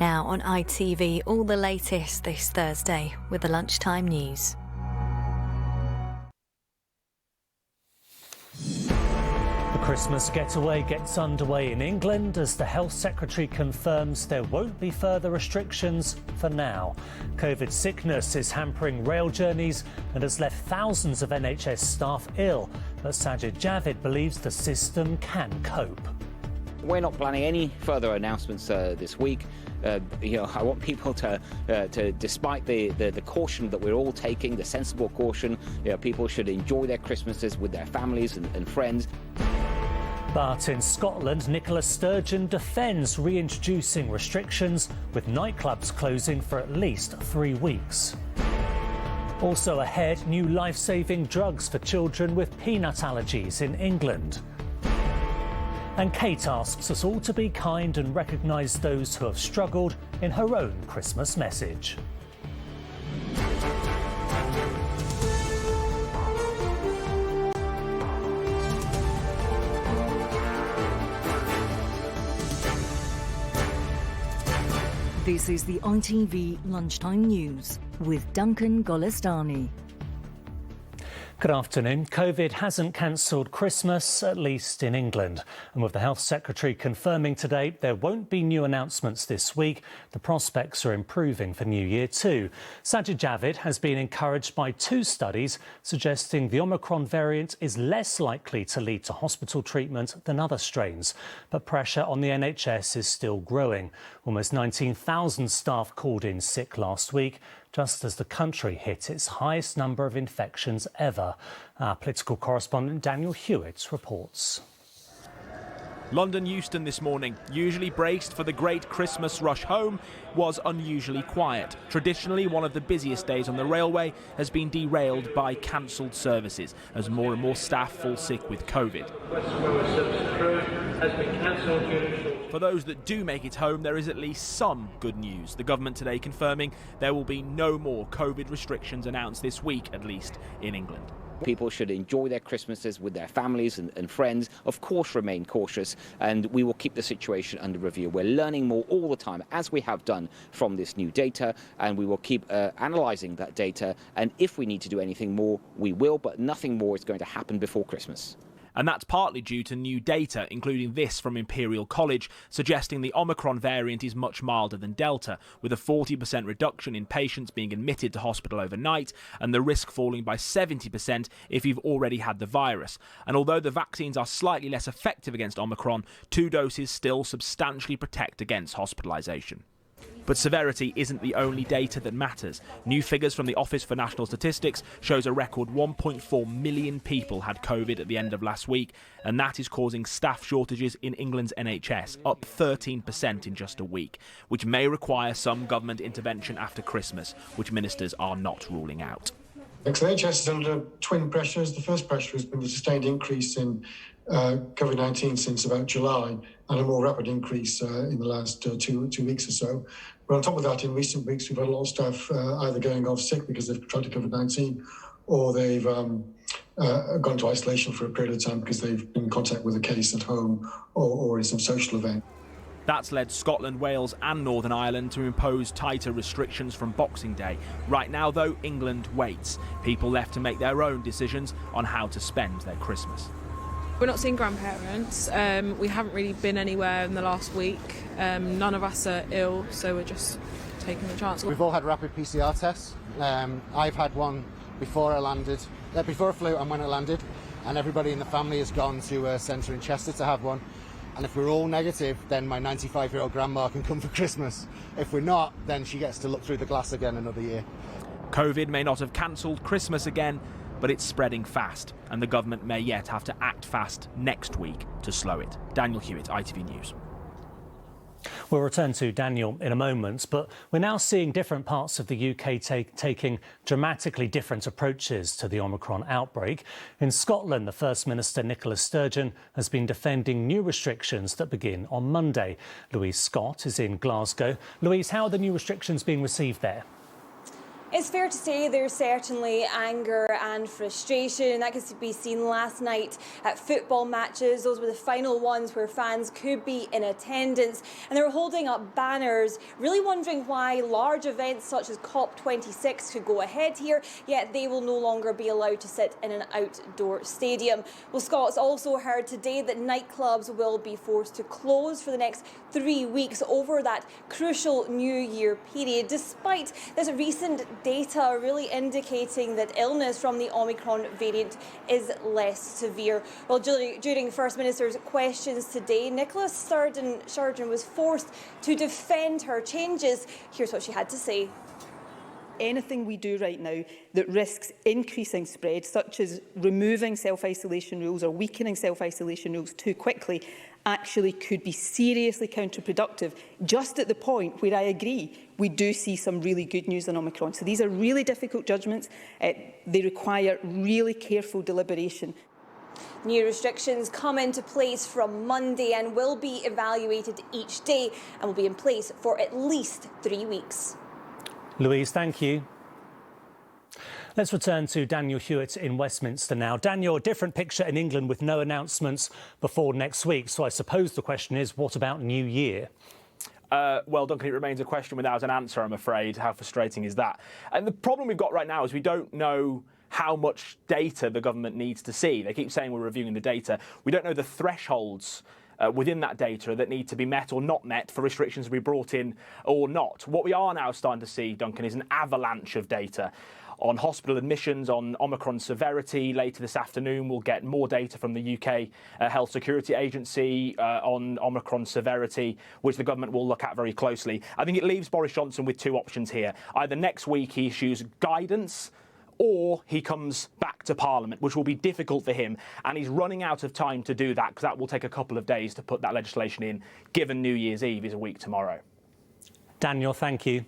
Now on ITV, all the latest this Thursday with the Lunchtime News. The Christmas getaway gets underway in England as the Health Secretary confirms there won't be further restrictions for now. COVID sickness is hampering rail journeys and has left thousands of NHS staff ill, but Sajid Javid believes the system can cope. We're not planning any further announcements this week. I want people to despite the caution that we're all taking, the sensible caution, people should enjoy their Christmases with their families and friends. But in Scotland, Nicola Sturgeon defends reintroducing restrictions, with nightclubs closing for at least 3 weeks. Also ahead, new life-saving drugs for children with peanut allergies in England. And Kate asks us all to be kind and recognise those who have struggled in her own Christmas message. This is the ITV Lunchtime News with Duncan Golestani. Good afternoon. COVID hasn't cancelled Christmas, at least in England. And with the Health Secretary confirming today there won't be new announcements this week, the prospects are improving for New Year too. Sajid Javid has been encouraged by 2 studies suggesting the Omicron variant is less likely to lead to hospital treatment than other strains. But pressure on the NHS is still growing. Almost 19,000 staff called in sick last week, just as the country hit its highest number of infections ever. Our political correspondent Daniel Hewitt reports. London Euston this morning, usually braced for the great Christmas rush home, was unusually quiet. Traditionally, one of the busiest days on the railway has been derailed by cancelled services as more and more staff fall sick with COVID. For those that do make it home, there is at least some good news. The government today confirming there will be no more COVID restrictions announced this week, at least in England. People should enjoy their Christmases with their families and friends. Of course, remain cautious, and we will keep the situation under review. We're learning more all the time, as we have done from this new data, and we will keep analysing that data. And if we need to do anything more, we will, but nothing more is going to happen before Christmas. And that's partly due to new data, including this from Imperial College, suggesting the Omicron variant is much milder than Delta, with a 40% reduction in patients being admitted to hospital overnight and the risk falling by 70% if you've already had the virus. And although the vaccines are slightly less effective against Omicron, 2 doses still substantially protect against hospitalisation. But severity isn't the only data that matters. New figures from the Office for National Statistics shows a record 1.4 million people had COVID at the end of last week, and that is causing staff shortages in England's NHS, up 13% in just a week, which may require some government intervention after Christmas, which ministers are not ruling out. The NHS is under twin pressures. The first pressure has been the sustained increase in COVID-19 since about July, and a more rapid increase in the last two weeks or so. But on top of that, in recent weeks, we've had a lot of staff either going off sick because they've contracted COVID-19, or they've gone to isolation for a period of time because they've been in contact with a case at home or in some social event. That's led Scotland, Wales and Northern Ireland to impose tighter restrictions from Boxing Day. Right now, though, England waits. People left to make their own decisions on how to spend their Christmas. We're not seeing grandparents. We haven't really been anywhere in the last week. None of us are ill, so we're just taking the chance. We've all had rapid PCR tests. I've had one before I flew and when I landed, and everybody in the family has gone to a centre in Chester to have one. And if we're all negative, then my 95-year-old grandma can come for Christmas. If we're not, then she gets to look through the glass again another year. COVID may not have cancelled Christmas again, but it's spreading fast, and the government may yet have to act fast next week to slow it. Daniel Hewitt, ITV News. We'll return to Daniel in a moment, but we're now seeing different parts of the UK taking dramatically different approaches to the Omicron outbreak. In Scotland, the First Minister, Nicola Sturgeon, has been defending new restrictions that begin on Monday. Louise Scott is in Glasgow. Louise, how are the new restrictions being received there? It's fair to say there's certainly anger and frustration. That could be seen last night at football matches. Those were the final ones where fans could be in attendance, and they were holding up banners, really wondering why large events such as COP26 could go ahead here, yet they will no longer be allowed to sit in an outdoor stadium. Well, Scots also heard today that nightclubs will be forced to close for the next 3 weeks over that crucial New Year period, despite this recent data really indicating that illness from the Omicron variant is less severe. Well, during First Minister's questions today, Nicola Sturgeon was forced to defend her changes. Here's what she had to say. Anything we do right now that risks increasing spread, such as removing self-isolation rules or weakening self-isolation rules too quickly, actually could be seriously counterproductive, just at the point where I agree we do see some really good news on Omicron. So these are really difficult judgments. They require really careful deliberation. New restrictions come into place from Monday and will be evaluated each day and will be in place for at least 3 weeks. Louise, thank you. Let's return to Daniel Hewitt in Westminster now. Daniel, a different picture in England with no announcements before next week. So I suppose the question is, what about New Year? Well, Duncan, it remains a question without an answer, I'm afraid. How frustrating is that? And the problem we've got right now is we don't know how much data the government needs to see. They keep saying we're reviewing the data. We don't know the thresholds within that data that need to be met or not met for restrictions to be brought in or not. What we are now starting to see, Duncan, is an avalanche of data on hospital admissions, on Omicron severity. Later this afternoon, we'll get more data from the UK Health Security Agency on Omicron severity, which the government will look at very closely. I think it leaves Boris Johnson with two options here. Either next week he issues guidance, or he comes back to Parliament, which will be difficult for him. And he's running out of time to do that, because that will take a couple of days to put that legislation in, given New Year's Eve is a week tomorrow. Daniel, thank you.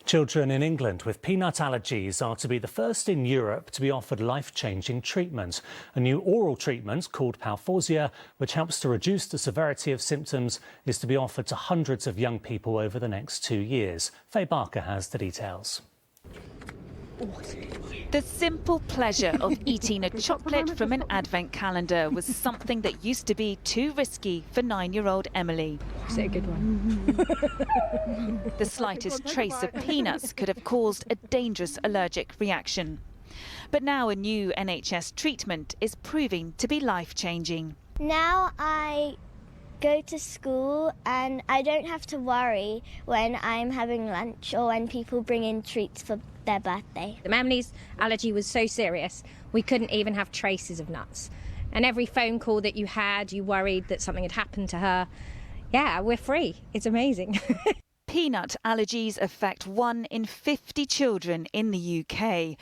Children in England with peanut allergies are to be the first in Europe to be offered life-changing treatment. A new oral treatment called Palforzia, which helps to reduce the severity of symptoms, is to be offered to hundreds of young people over the next 2 years. Faye Barker has the details. The simple pleasure of eating a chocolate from an advent calendar was something that used to be too risky for 9-year-old Emily. Is it a good one? The slightest trace of peanuts could have caused a dangerous allergic reaction. But now a new NHS treatment is proving to be life-changing. Now I go to school and I don't have to worry when I'm having lunch or when people bring in treats for their birthday. Emily's allergy was so serious, we couldn't even have traces of nuts. And every phone call that you had, you worried that something had happened to her. Yeah, we're free. It's amazing. Peanut allergies affect 1 in 50 children in the UK.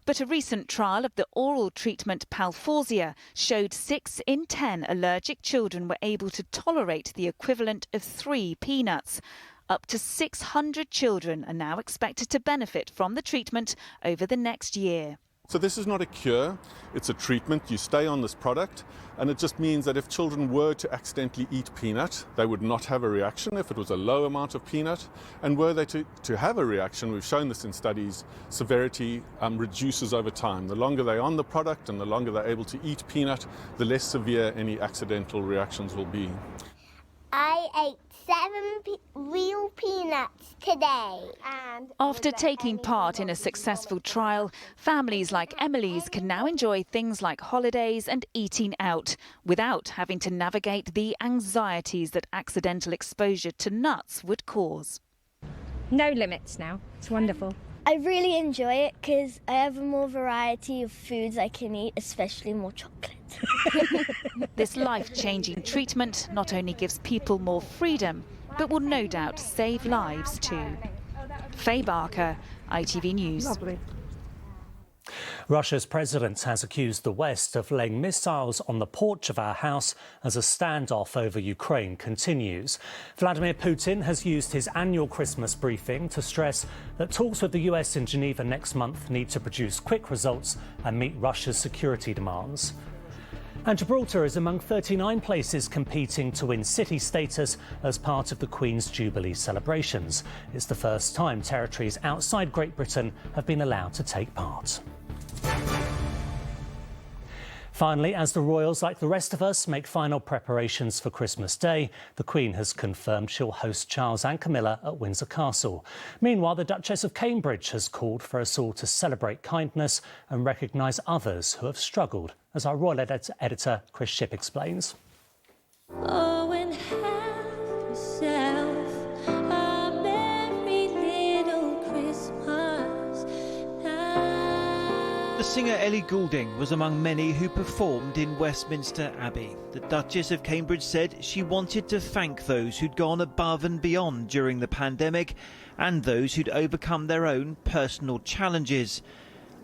But a recent trial of the oral treatment Palforzia showed 6 in 10 allergic children were able to tolerate the equivalent of 3 peanuts. Up to 600 children are now expected to benefit from the treatment over the next year. So this is not a cure, it's a treatment. You stay on this product, and it just means that if children were to accidentally eat peanut, they would not have a reaction if it was a low amount of peanut. And were they to have a reaction, we've shown this in studies, severity reduces over time. The longer they're on the product and the longer they're able to eat peanut, the less severe any accidental reactions will be. I ate 7 real peanuts today. After taking part in a successful trial, families like Emily's can now enjoy things like holidays and eating out without having to navigate the anxieties that accidental exposure to nuts would cause. No limits now. It's wonderful. I really enjoy it because I have a more variety of foods I can eat, especially more chocolate. This life-changing treatment not only gives people more freedom, but will no doubt save lives too. Faye Barker, ITV News. Lovely. Russia's president has accused the West of laying missiles on the porch of our house as a standoff over Ukraine continues. Vladimir Putin has used his annual Christmas briefing to stress that talks with the US in Geneva next month need to produce quick results and meet Russia's security demands. And Gibraltar is among 39 places competing to win city status as part of the Queen's Jubilee celebrations. It's the first time territories outside Great Britain have been allowed to take part. Finally, as the royals, like the rest of us, make final preparations for Christmas Day, the Queen has confirmed she'll host Charles and Camilla at Windsor Castle. Meanwhile, the Duchess of Cambridge has called for us all to celebrate kindness and recognise others who have struggled, as our royal editor Chris Shipp explains. Oh, and have yourself a merry little Christmas now. The singer Ellie Goulding was among many who performed in Westminster Abbey. The Duchess of Cambridge said she wanted to thank those who'd gone above and beyond during the pandemic and those who'd overcome their own personal challenges.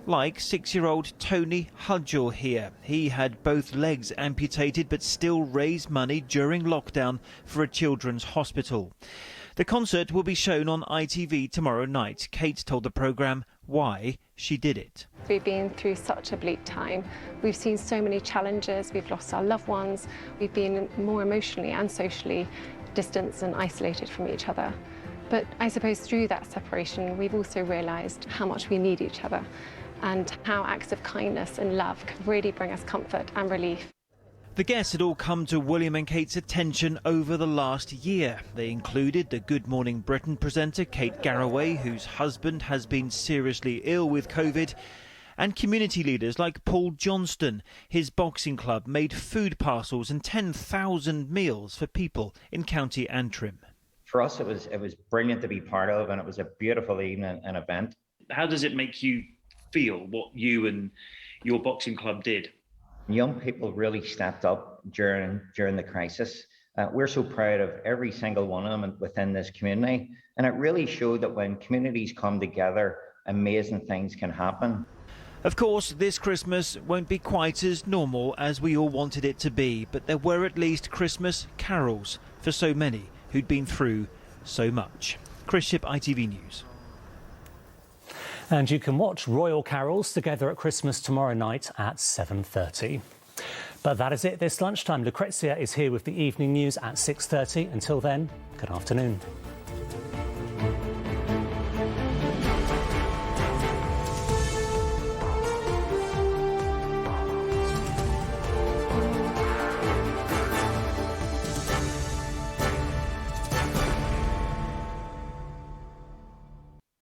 Like 6-year-old Tony Hudgell here. He had both legs amputated but still raised money during lockdown for a children's hospital. The concert will be shown on ITV tomorrow night. Kate told the programme why she did it. We've been through such a bleak time. We've seen so many challenges. We've lost our loved ones. We've been more emotionally and socially distanced and isolated from each other. But I suppose through that separation, we've also realised how much we need each other and how acts of kindness and love can really bring us comfort and relief. The guests had all come to William and Kate's attention over the last year. They included the Good Morning Britain presenter Kate Garraway, whose husband has been seriously ill with COVID, and community leaders like Paul Johnston. His boxing club made food parcels and 10,000 meals for people in County Antrim. For us, it was brilliant to be part of, and it was a beautiful evening and event. How does it make you feel, what you and your boxing club did? Young people really stepped up during the crisis. We're so proud of every single one of them within this community, and it really showed that when communities come together, amazing things can happen. Of course, this Christmas won't be quite as normal as we all wanted it to be, but there were at least Christmas carols for so many who'd been through so much. Chris Shipp, ITV News. And you can watch Royal Carols together at Christmas tomorrow night at 7:30. But that is it this lunchtime. Lucrezia is here with the evening news at 6:30. Until then, good afternoon.